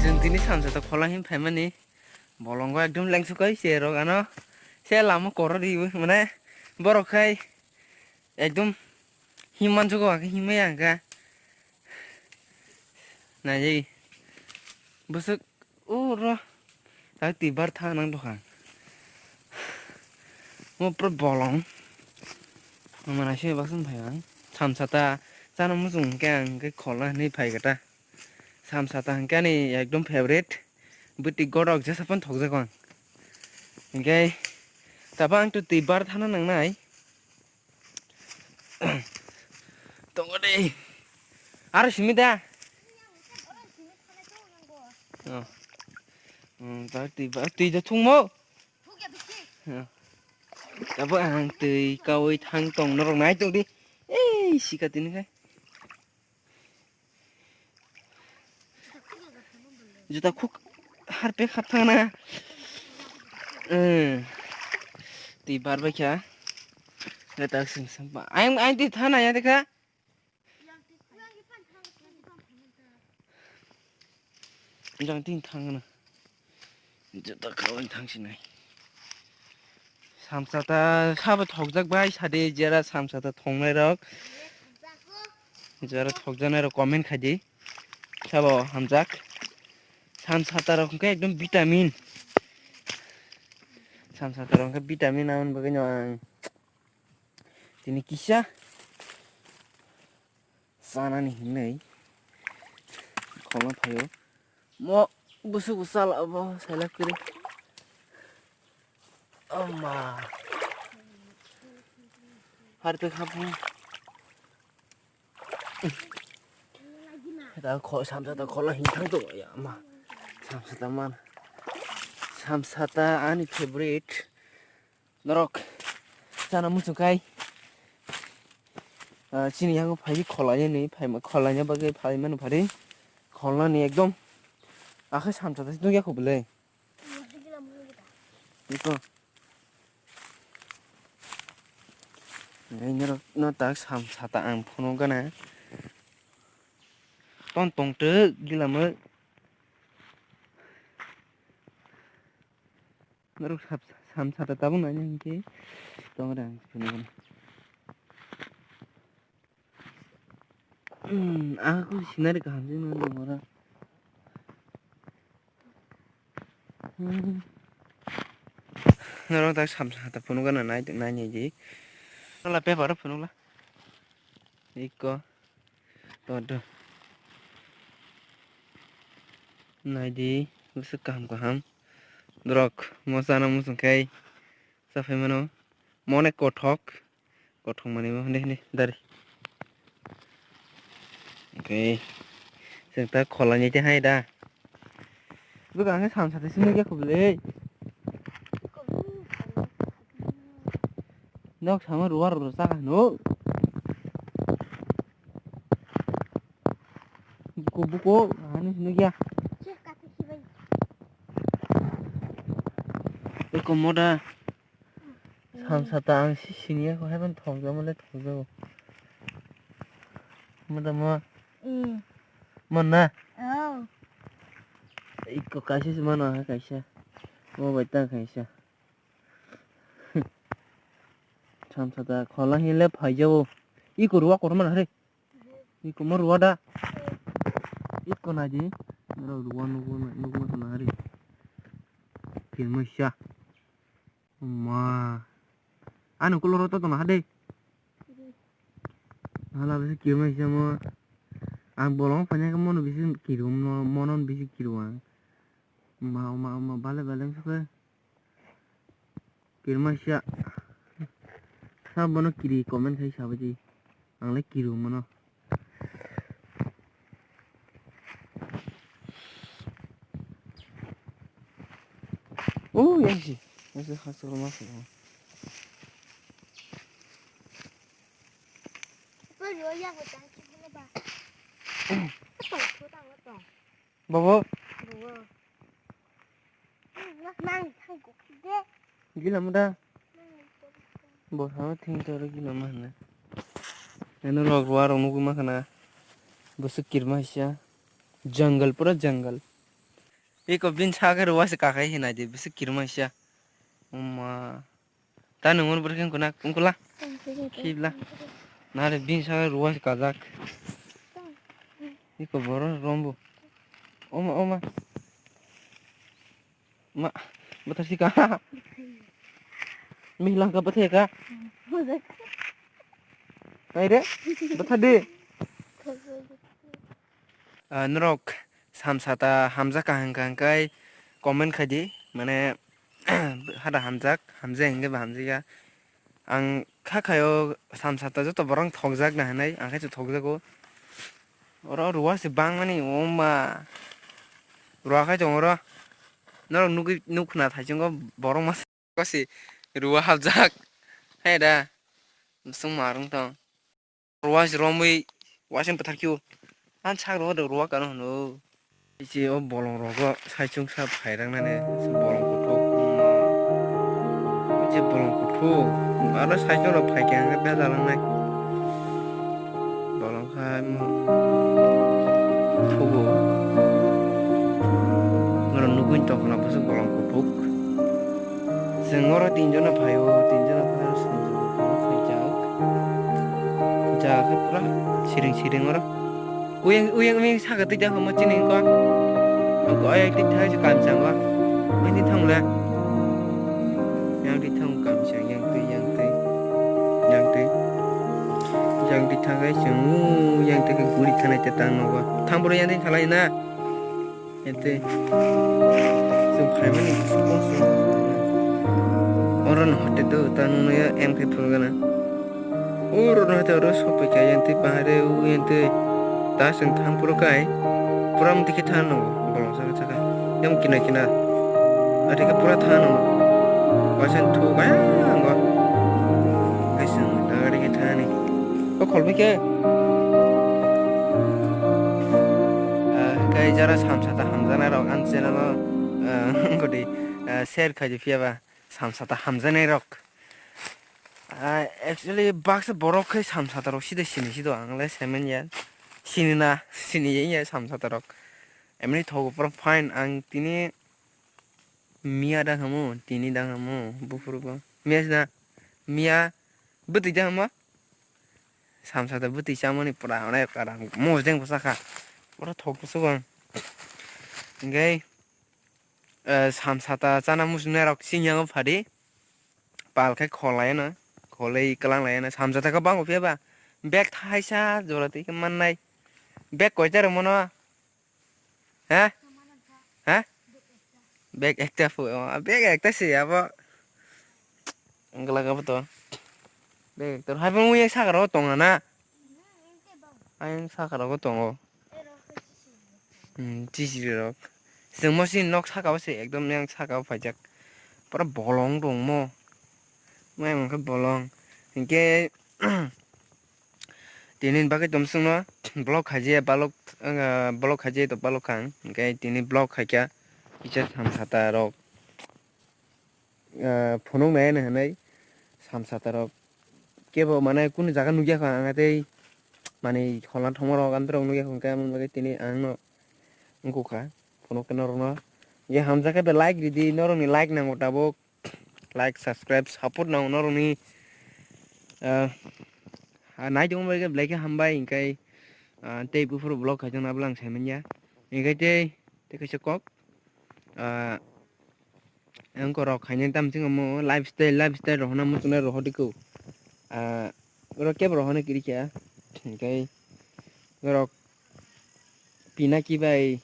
जों दिनै सामसाता खलाहिम फाइमानि bolonggo ekdom lengsukai serok ano se lama koro di mana borokai ekdom himan juga ke himai angka nah jadi besok roh tapi tibar tanang doang mau per bolong mana sih baksan payang samsata sana musung kang ke kolah nih pay kata samsata angka nih ekdom favorite buti godok jasa pun thok jakon okay tapi ang tu tibar tanang nang nai tunggu deh harus simida tapi tiba tiba thungmo tapi ang tui kau thang tong norong nai tuh di sikat ini kan juta kuk harpe khatang na tibar baca letak sing sampah ang di thana ya deka jangan ting thang na juta kau thang sinai samsata khabat thokjak bai sade jera samsata thongnai rok jera thokjanai rok comment khaidi sabo hamjak samsata rok ke ekdom vitamin samsata rok ke vitamin aun bagainya ini kisah sana nih nei kalau payo mau busuk usal apa saya kiri amma harpe kapu kita kok samsata kalau hintang tuh ya amma samsata mana samsata ani favorite norok sana musukai chini yang pagi kolanya nih pagi kolanya bagai pagi mana pagi kola nih ekdom aku samsata itu ya aku beli itu ini nó tak samsata ang phuno kana ton tong te gila me nó samsata tabu nanya ngki tong rang phuno aku sinari kahamjing nang ora nó tak samsata phuno kana nanya ji la paper phuno la iko to nadi usuk kaham drok mosana musungkai safai mano mone kothok mani mo ne dari oke जों दा खलानिते हाय दा बुगांगे samsata sini ge khobले nok sama ruar rusa no buko anu sini ya iko moda samsata ang sini ko haban thongja mole thongja moda mo mana iko kaisi mana kaisa mo baita kaisa samsata khola hile phaijawo iko ruwa korman hare iko mo ruwa da iko naji ruwa nugo na hare kirmusha ma anu kolor to na hade hala bisi kirmusha mo ang bolong fanya ke mono bisi kirum monon bisi kiruang ma bale suka kirmusha sabono kiri comment khai sabaji angle kirum mono yang sih masih hasil masuk Bawa gila muda bos tinggal gila mana ini log luar nunggu makna bos kirma sih jungle pura jungle Iko bin saga ruas kakai hina je bisa kirmasya. Ta nungun berken kuna kungkula. Kibla. Nare bin saga ruas kazak. Iko boron rombo. Oma. Ma betul sih kak. Milang ka bethe ka. Ai re betha de. Norok samsata hamza kahangkai comment khadi mane hada hamjak hamza hinge ba hamziga ang khakayo samsata joto borong thogjak na hanai ang khaichu thogjago oro ruwa se bangmani oma ruwa khai jong oro norok nukna thaijingo borong mas kasi ruwa habjak haida sung marung tong ruwa se romui wasim pathakyu an chak ruwa kanu no isi o bolong rogo saichung sa phairang nane bolong kothok isi bolong kothok aro saichung ro phaikyang ga bejalang nai bolong khai thogo ngoro nuguin tokna bosu bolong kothok jengoro tinjona phayo sanjugo kono khaijak jaga pura siring oro uyang saga tijak homo chining ko aku ayah ti thai se kam sang wa mai ti thong la yang ti thong kam sang yang ti thagai sang yang ti ke guri thanai te tang no wa thang boro yang ti thalai na ete sum khai mani konsu oron hote do tanu no ya em ke phur gana oron hote oro sopai ka yang ti pahare yang ti ta sang thang boro kai puram ti ke than no bolong saga yang kina ada ke pura than no wasan thu ba ngo kai sang da ri ke than ni ko khol bi ke kai jara samsata hamjana rok an channel ngodi share khaji fiaba samsata hamjana rok actually box borok kai samsata rok sido angle semen ya sini ya samsata rok emni thogo pro fine ang tini mia da kamu tini da kamu bufurgo mia betul dah ma samsata betul sama ni pura orang karang mojeng pusaka pura thok pusugang ngai samsata chana musne rok sinyang phadi pal khai kholai kalang lai na samsata ka bang opya ba bag thaisa jorati ke mannai bag koitar mono ha bag ekta sih apa enggak apa tuh bag ekta hai pun yang sakar tong na ayang sakar tong cici rok semua sih nok sakau sih ekdom yang sakau pajak para bolong dong mo memang ke bolong hingke tinin bagai domsung no blok haji to balok kang hingke tini blok haja bicara samsata rok phonong nai hanai samsata rok kebo mana kun jaga nugia ka angate mane kholan thomoro andro nugia ka mun bagai tini angno ngkuka phonok kenor ye hamja ke be like di noro ni like nang otabo like subscribe support nang noro ni nai jong bagai like hambai ingkai tei bufur blog khajang na blang saimanya ingkai te kaisa kok angko rok khainen tam singo mo lifestyle rohna mutuna rohodiko ro ke rohna kirikya ingkai rok pinaki bai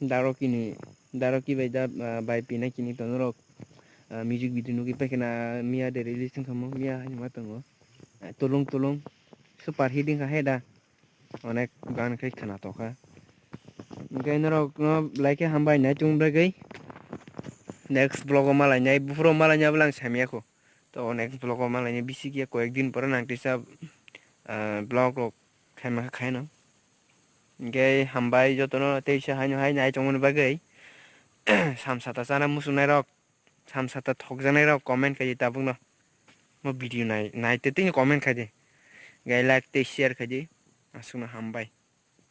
daro kini bai da bai pinaki ni tonrok music video nugi pekena mia de release khamo mia hanyma tongo tulung super hitting ka heda onek gan kai khana toka ingkai norok no like hambai na chung bagai next vlog malai nyai bufuro malai nya blang samia ko to next vlog malai nya bisi kia ko ekdin pore nang tisa vlog rok khaino ingkai hambai jotono teisa haino hai nai chongon bagai samsata chana musunai rok samsata thokjanai rok comment khai tabung no mo video nai te ting comment khai de gai like te share khai de asuna hambai